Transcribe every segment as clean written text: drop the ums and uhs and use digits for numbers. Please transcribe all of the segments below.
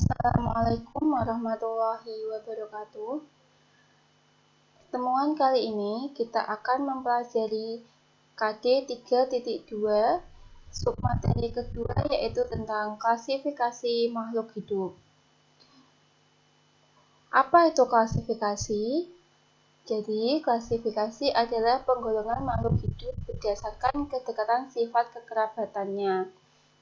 Assalamualaikum warahmatullahi wabarakatuh. Pertemuan kali ini kita akan mempelajari KD 3.2 submateri kedua, yaitu tentang klasifikasi makhluk hidup. Apa itu klasifikasi? Jadi, klasifikasi adalah penggolongan makhluk hidup berdasarkan kedekatan sifat kekerabatannya.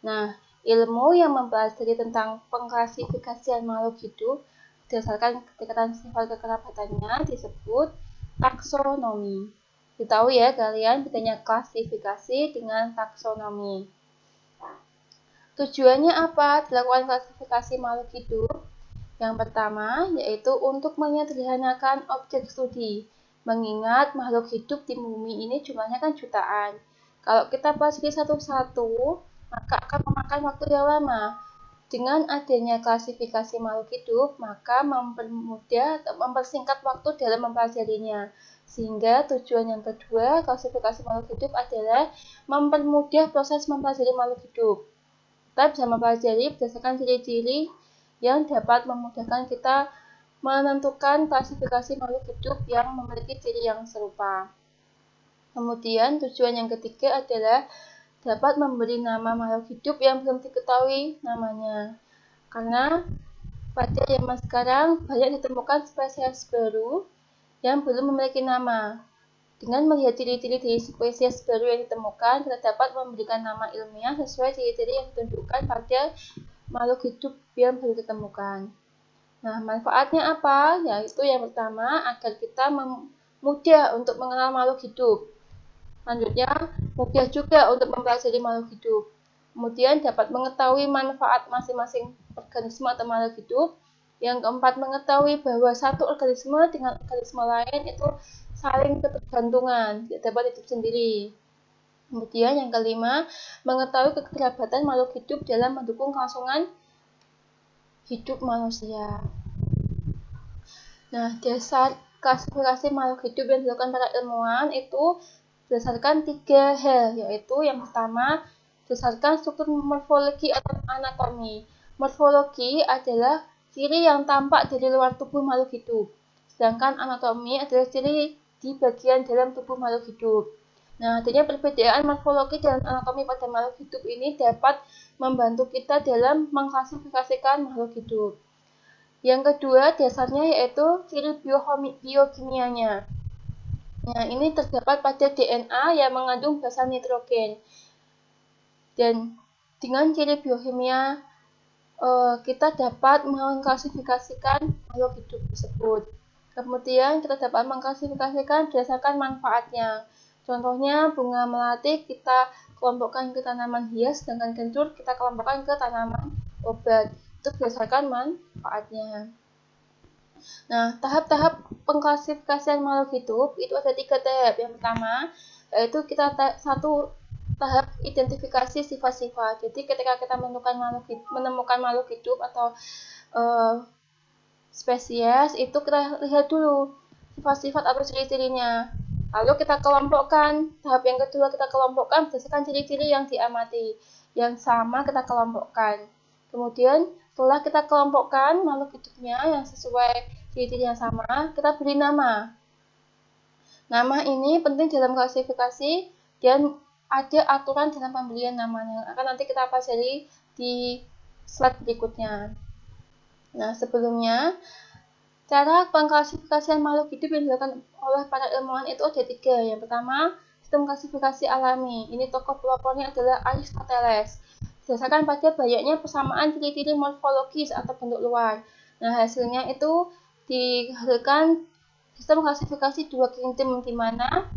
Nah, ilmu yang mempelajari tentang pengklasifikasian makhluk hidup berdasarkan kedekatan sifat kekerabatannya disebut taksonomi. Ditahu ya kalian bedanya klasifikasi dengan taksonomi. Tujuannya apa dilakukan klasifikasi makhluk hidup? Yang pertama yaitu untuk menyederhanakan objek studi. Mengingat makhluk hidup di bumi ini jumlahnya kan jutaan. Kalau kita pelajari satu-satu, maka akan memakan waktu yang lama. Dengan adanya klasifikasi makhluk hidup, maka mempermudah atau mempersingkat waktu dalam mempelajarinya. Sehingga tujuan yang kedua klasifikasi makhluk hidup adalah mempermudah proses mempelajari makhluk hidup. Kita bisa mempelajari berdasarkan ciri-ciri yang dapat memudahkan kita menentukan klasifikasi makhluk hidup yang memiliki ciri yang serupa. Kemudian tujuan yang ketiga adalah dapat memberi nama makhluk hidup yang belum diketahui namanya. Karena pada zaman sekarang banyak ditemukan spesies baru yang belum memiliki nama. Dengan melihat ciri-ciri dari spesies baru yang ditemukan, kita dapat memberikan nama ilmiah sesuai ciri-ciri yang ditunjukkan pada makhluk hidup yang baru ditemukan. Nah, manfaatnya apa? Yaitu yang pertama, agar kita mudah untuk mengenal makhluk hidup. Selanjutnya, mudah juga untuk mempelajari makhluk hidup. Kemudian dapat mengetahui manfaat masing-masing organisme atau makhluk hidup. Yang keempat, mengetahui bahwa satu organisme dengan organisme lain itu saling ketergantungan, tidak dapat hidup sendiri. Kemudian yang kelima, mengetahui kekerabatan makhluk hidup dalam mendukung kelangsungan hidup manusia. Nah, dasar klasifikasi makhluk hidup yang dilakukan para ilmuwan itu berdasarkan 3 hal, yaitu yang pertama, berdasarkan struktur morfologi atau anatomi. Morfologi adalah ciri yang tampak dari luar tubuh makhluk hidup, sedangkan anatomi adalah ciri di bagian dalam tubuh makhluk hidup. Nah, adanya perbedaan morfologi dan anatomi pada makhluk hidup ini dapat membantu kita dalam mengklasifikasikan makhluk hidup. Yang kedua, dasarnya yaitu ciri biokimianya. Nah, ini terdapat pada DNA yang mengandung basa nitrogen. Dan dengan ciri biokimia, kita dapat mengklasifikasikan makhluk hidup tersebut. Kemudian kita dapat mengklasifikasikan berdasarkan manfaatnya. Contohnya bunga melati kita kelompokkan ke tanaman hias, sedangkan kencur kita kelompokkan ke tanaman obat. Itu berdasarkan manfaatnya. Nah, tahap-tahap pengklasifikasian makhluk hidup itu ada 3 tahap. Yang pertama yaitu kita tahap identifikasi sifat-sifat. Jadi ketika kita menemukan makhluk hidup atau spesies, itu kita lihat dulu sifat-sifat atau ciri-cirinya. Lalu kita kelompokkan. Tahap yang kedua kita kelompokkan berdasarkan ciri-ciri yang diamati. Yang sama kita kelompokkan. Kemudian setelah kita kelompokkan makhluk hidupnya yang sesuai ciri-ciri yang sama, kita beri nama. Nama ini penting dalam klasifikasi dan ada aturan dalam pemberian namanya. Akan nanti kita pelajari di slide berikutnya. Nah, sebelumnya, cara pengklasifikasian makhluk hidup yang dilakukan oleh para ilmuwan itu ada 3. Yang pertama, sistem klasifikasi alami. Ini tokoh pelopornya adalah Aristoteles. Berdasarkan pada banyaknya persamaan ciri-ciri morfologis atau bentuk luar. Nah, hasilnya itu dihasilkan sistem klasifikasi 2 kintim, di mana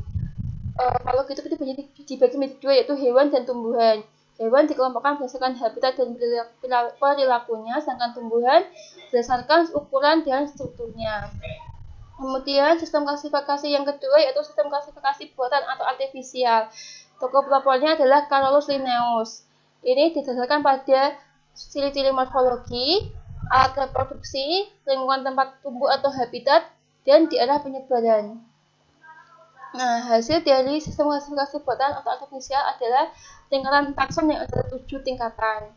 makhluk hidup itu dibagi menjadi 2, yaitu hewan dan tumbuhan. Hewan dikelompokkan berdasarkan habitat dan perilakunya, sedangkan tumbuhan berdasarkan ukuran dan strukturnya. Kemudian sistem klasifikasi yang kedua yaitu sistem klasifikasi buatan atau artifisial. Tokoh pelopornya adalah Carolus Linnaeus. Ini didasarkan pada ciri-ciri morfologi, alat reproduksi, lingkungan tempat tumbuh atau habitat, dan daerah penyebaran. Nah, hasil dari sistem klasifikasi buatan atau artifisial adalah tingkatan takson yang ada 7 tingkatan.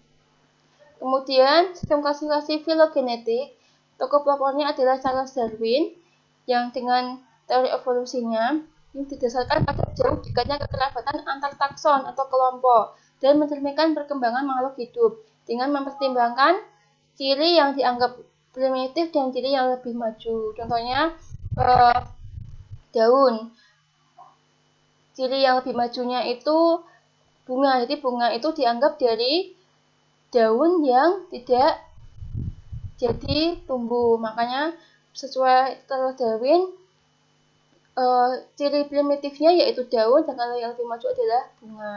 Kemudian sistem klasifikasi filogenetik, tokoh pelopornya adalah Charles Darwin yang dengan teori evolusinya ini didasarkan pada jauh dekatnya kekerabatan antar takson atau kelompok dan mencerminkan perkembangan makhluk hidup dengan mempertimbangkan ciri yang dianggap primitif dan ciri yang lebih maju. Contohnya daun. Ciri yang lebih majunya itu bunga. Jadi bunga itu dianggap dari daun yang tidak jadi tumbuh. Makanya sesuai Charles Darwin, ciri primitifnya yaitu daun, sedangkan yang lebih maju adalah bunga.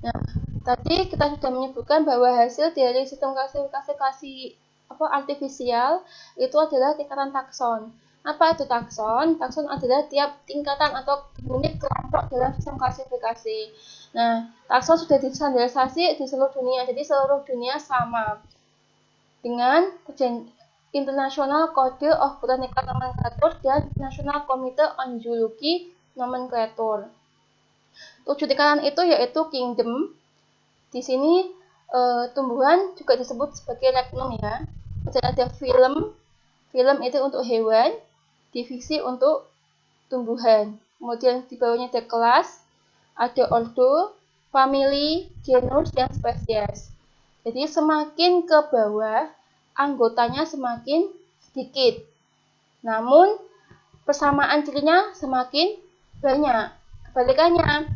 Nah, tadi kita sudah menyebutkan bahwa hasil dari sistem klasifikasi artifisial itu adalah tingkatan takson. Apa itu takson? Takson adalah tiap tingkatan atau unit kelompok dalam sistem klasifikasi. Nah, takson sudah distandarisasi di seluruh dunia, jadi seluruh dunia sama dengan International Code of Botanical Nomenclature dan National Committee on Zoology Nomenclature. 7 tingkatan itu yaitu kingdom. Di sini tumbuhan juga disebut sebagai regnum ya. Kemudian ada phylum. Phylum itu untuk hewan, divisi untuk tumbuhan. Kemudian di bawahnya ada kelas, ada ordo, family, genus, dan spesies. Jadi semakin ke bawah, anggotanya semakin sedikit. Namun, persamaan cirinya semakin banyak. Kebalikannya,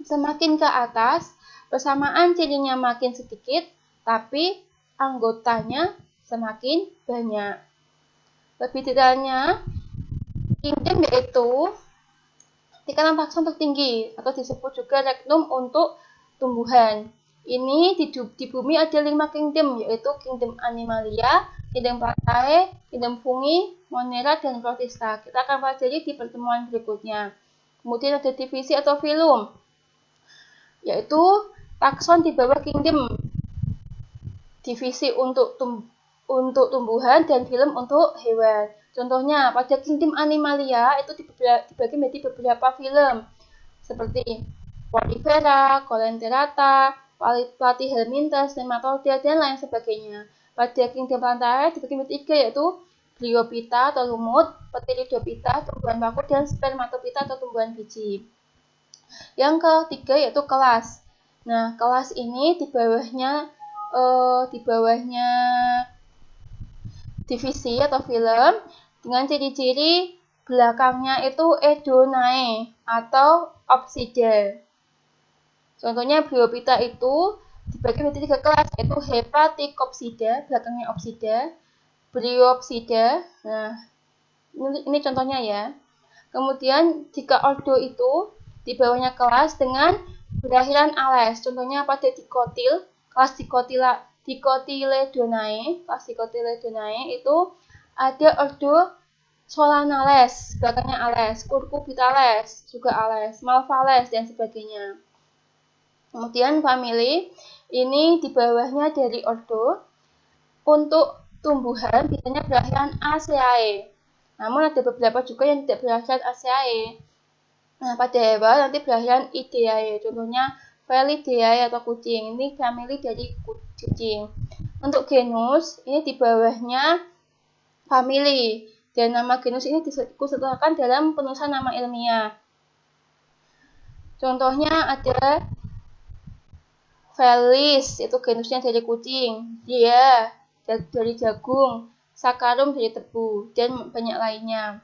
semakin ke atas, persamaan cirinya makin sedikit, tapi anggotanya semakin banyak. Lebih detailnya, kingdom yaitu tingkatan takson tertinggi atau disebut juga regnum untuk tumbuhan. Ini di bumi ada 5 kingdom, yaitu kingdom Animalia, kingdom Plantae, kingdom Fungi, Monera, dan Protista. Kita akan pelajari di pertemuan berikutnya. Kemudian ada divisi atau phylum, yaitu takson di bawah kingdom. Divisi untuk tumbuhan dan phylum untuk hewan. Contohnya, pada kingdom Animalia itu dibagi menjadi beberapa phylum, seperti Porifera, Coelenterata, Platyhelminthes, Nematoda, dan lain sebagainya. Pada kingdom Plantae dibagi menjadi 3, yaitu Bryophyta atau lumut, Pteridophyta, tumbuhan paku, dan Spermatophyta atau tumbuhan biji. Yang ketiga yaitu kelas. Nah, kelas ini di bawahnya divisi atau phylum dengan ciri-ciri belakangnya itu Edonae atau Opsida. Contohnya Bryophyta itu dibagi menjadi 3 kelas, yaitu Hepaticopsida, belakangnya Opsida, Bryopsida. Nah, ini contohnya ya. Kemudian jika ordo itu di bawahnya kelas dengan berakhiran ales. Contohnya pada dikotil, kelas Dicotyledonae, kelas Dicotyledonae itu ada ordo Solanales, belakangnya ales, Cucurbitales, juga ales, Malvales, dan sebagainya. Kemudian family, ini di bawahnya dari ordo. Untuk tumbuhan biasanya berakhiran Aceae. Namun ada beberapa juga yang tidak berakhiran Aceae. Nah, pada hewan nanti berakhiran Ideae. Contohnya Felidae atau kucing. Ini family dari kucing. Untuk genus, ini di bawahnya family. Dan nama genus ini disertakan dalam penulisan nama ilmiah. Contohnya ada Felis, itu genusnya dari kucing. Dia dari jagung, Saccharum dari tebu, dan banyak lainnya.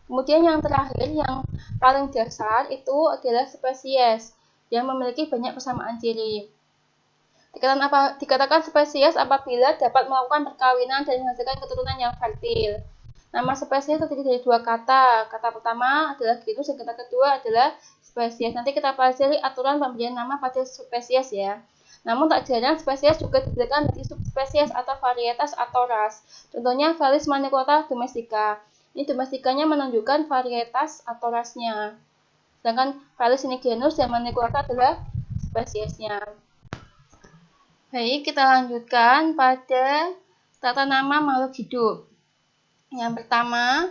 Kemudian yang terakhir, yang paling dasar itu adalah spesies yang memiliki banyak persamaan ciri. Dikatakan spesies apabila dapat melakukan perkawinan dan menghasilkan keturunan yang fertil. Nama spesies terdiri dari 2 kata. Kata pertama adalah genus dan kata kedua adalah spesies. Nanti kita pelajari aturan pemberian nama pada spesies ya. Namun tak jarang spesies juga dibedakan menjadi subspesies atau varietas atau ras. Contohnya Felis maniculata domestica. Ini domestikanya menunjukkan varietas atau rasnya. Sedangkan Felis ini genus dan maniculata adalah spesiesnya. Baik, kita lanjutkan pada tata nama makhluk hidup. Yang pertama,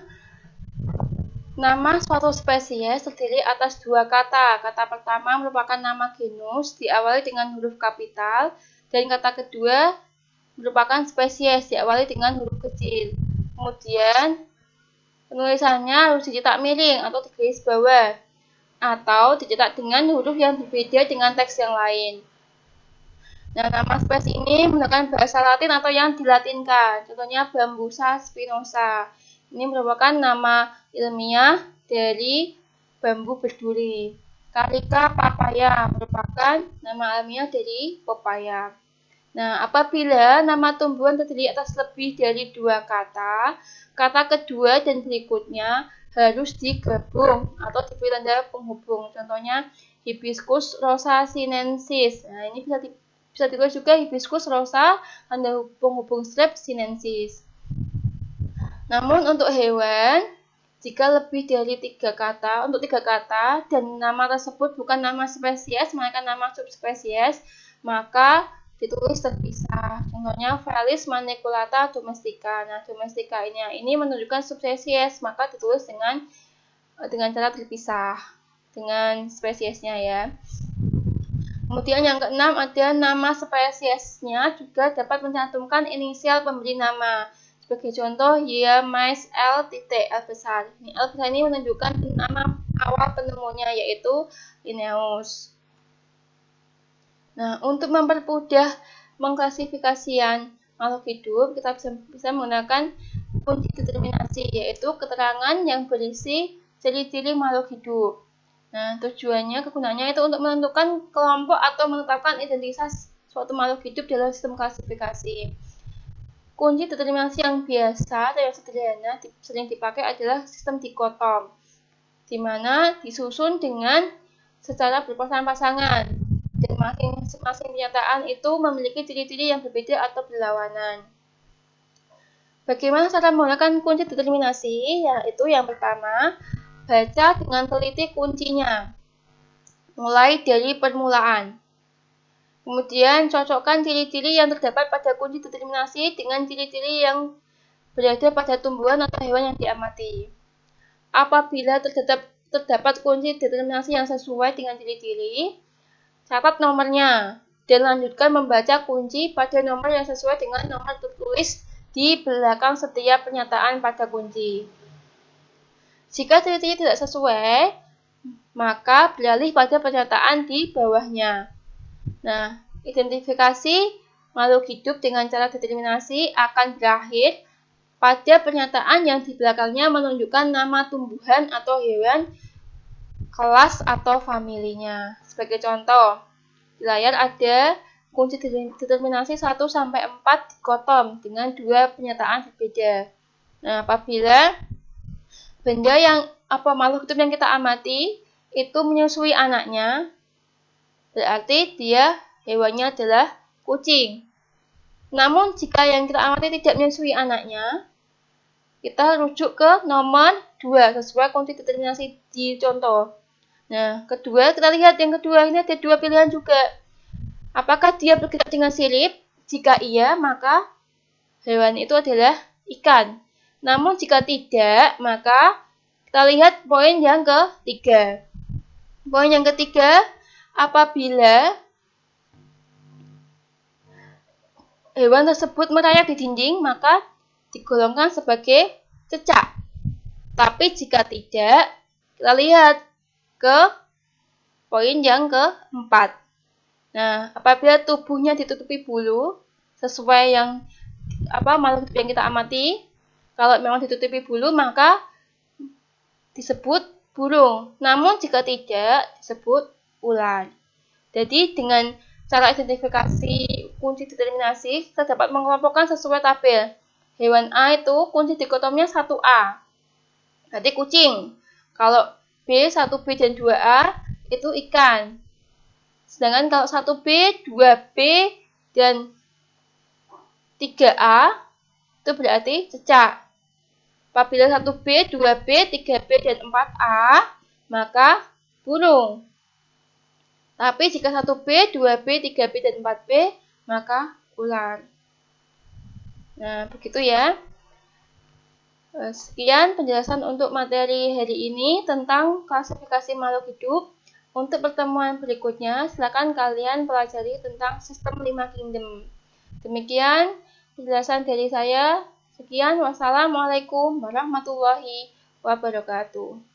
nama suatu spesies terdiri atas 2 kata. Kata pertama merupakan nama genus, diawali dengan huruf kapital, Dan kata kedua merupakan spesies, diawali dengan huruf kecil. Kemudian penulisannya harus dicetak miring atau digaris bawah, atau dicetak dengan huruf yang berbeda dengan teks yang lain. Nah, nama spesies ini menggunakan bahasa Latin atau yang dilatinkan. Contohnya Bambusa spinosa. Ini merupakan nama ilmiah dari bambu berduri. Carica papaya merupakan nama ilmiah dari pepaya. Nah, apabila nama tumbuhan terdiri atas lebih dari 2 kata, kata kedua dan berikutnya harus digabung atau diberi tanda penghubung. Contohnya Hibiscus rosa sinensis. Nah, ini bisa ditulis juga Hibiscus rosa tanda penghubung strep sinensis. Namun untuk hewan, jika lebih dari 3 kata, untuk 3 kata dan nama tersebut bukan nama spesies, melainkan nama subspesies, maka ditulis terpisah. Contohnya Felis maniculata domestica. Nah, domestica ini menunjukkan subspesies, maka ditulis dengan cara terpisah dengan spesiesnya ya. Kemudian yang keenam ada nama spesiesnya juga dapat mencantumkan inisial pemberi nama. Sebagai contoh, Mais L besar. L besar ini menunjukkan nama awal penemunya yaitu Linnaeus. Nah, untuk mempermudah mengklasifikasian makhluk hidup, kita bisa menggunakan kunci determinasi, yaitu keterangan yang berisi ciri-ciri makhluk hidup. Nah, kegunaannya itu untuk menentukan kelompok atau menetapkan identitas suatu makhluk hidup dalam sistem klasifikasi. Kunci determinasi yang biasa atau yang sederhana sering dipakai adalah sistem dikotom, di mana disusun dengan secara berpasangan-pasangan dan masing-masing pernyataan itu memiliki ciri-ciri yang berbeda atau berlawanan. Bagaimana cara menggunakan kunci determinasi? Yaitu yang pertama, baca dengan teliti kuncinya, mulai dari permulaan. Kemudian cocokkan ciri-ciri yang terdapat pada kunci determinasi dengan ciri-ciri yang berada pada tumbuhan atau hewan yang diamati. Apabila terdapat kunci determinasi yang sesuai dengan ciri-ciri, catat nomornya dan lanjutkan membaca kunci pada nomor yang sesuai dengan nomor tertulis di belakang setiap pernyataan pada kunci. Jika ciri-ciri tidak sesuai, maka beralih pada pernyataan di bawahnya. Nah, identifikasi makhluk hidup dengan cara determinasi akan berakhir pada pernyataan yang di belakangnya menunjukkan nama tumbuhan atau hewan, kelas atau familinya. Sebagai contoh, di layar ada kunci determinasi 1-4 dikotom dengan 2 pernyataan berbeda. Nah, apabila makhluk hidup yang kita amati itu menyusui anaknya, berarti hewannya adalah kucing. Namun jika yang kita amati tidak menyusui anaknya, kita rujuk ke nomor 2 sesuai kunci determinasi di contoh. Nah, kita lihat yang kedua ini ada 2 pilihan juga. Apakah dia bergerak dengan sirip? Jika iya, maka hewan itu adalah ikan. Namun jika tidak, maka kita lihat poin yang ketiga. Poin yang ketiga, apabila hewan tersebut merayap di dinding, maka digolongkan sebagai cecak. Tapi jika tidak, kita lihat ke poin yang keempat. Nah, apabila tubuhnya ditutupi bulu, sesuai yang makhluk hidup yang kita amati, kalau memang ditutupi bulu, maka disebut burung. Namun jika tidak, disebut ular. Jadi dengan cara identifikasi kunci determinasi, kita dapat mengelompokkan sesuai tabel. Hewan A itu kunci dikotomnya 1A, berarti kucing. Kalau B, 1B dan 2A itu ikan. Sedangkan kalau 1B, 2B dan 3A itu berarti cecak. Apabila 1B, 2B, 3B dan 4A, maka burung. Tapi jika 1B, 2B, 3B dan 4B, maka ular. Nah, begitu ya. Sekian penjelasan untuk materi hari ini tentang klasifikasi makhluk hidup. Untuk pertemuan berikutnya, silakan kalian pelajari tentang sistem 5 kingdom. Demikian penjelasan dari saya. Sekian, wassalamualaikum warahmatullahi wabarakatuh.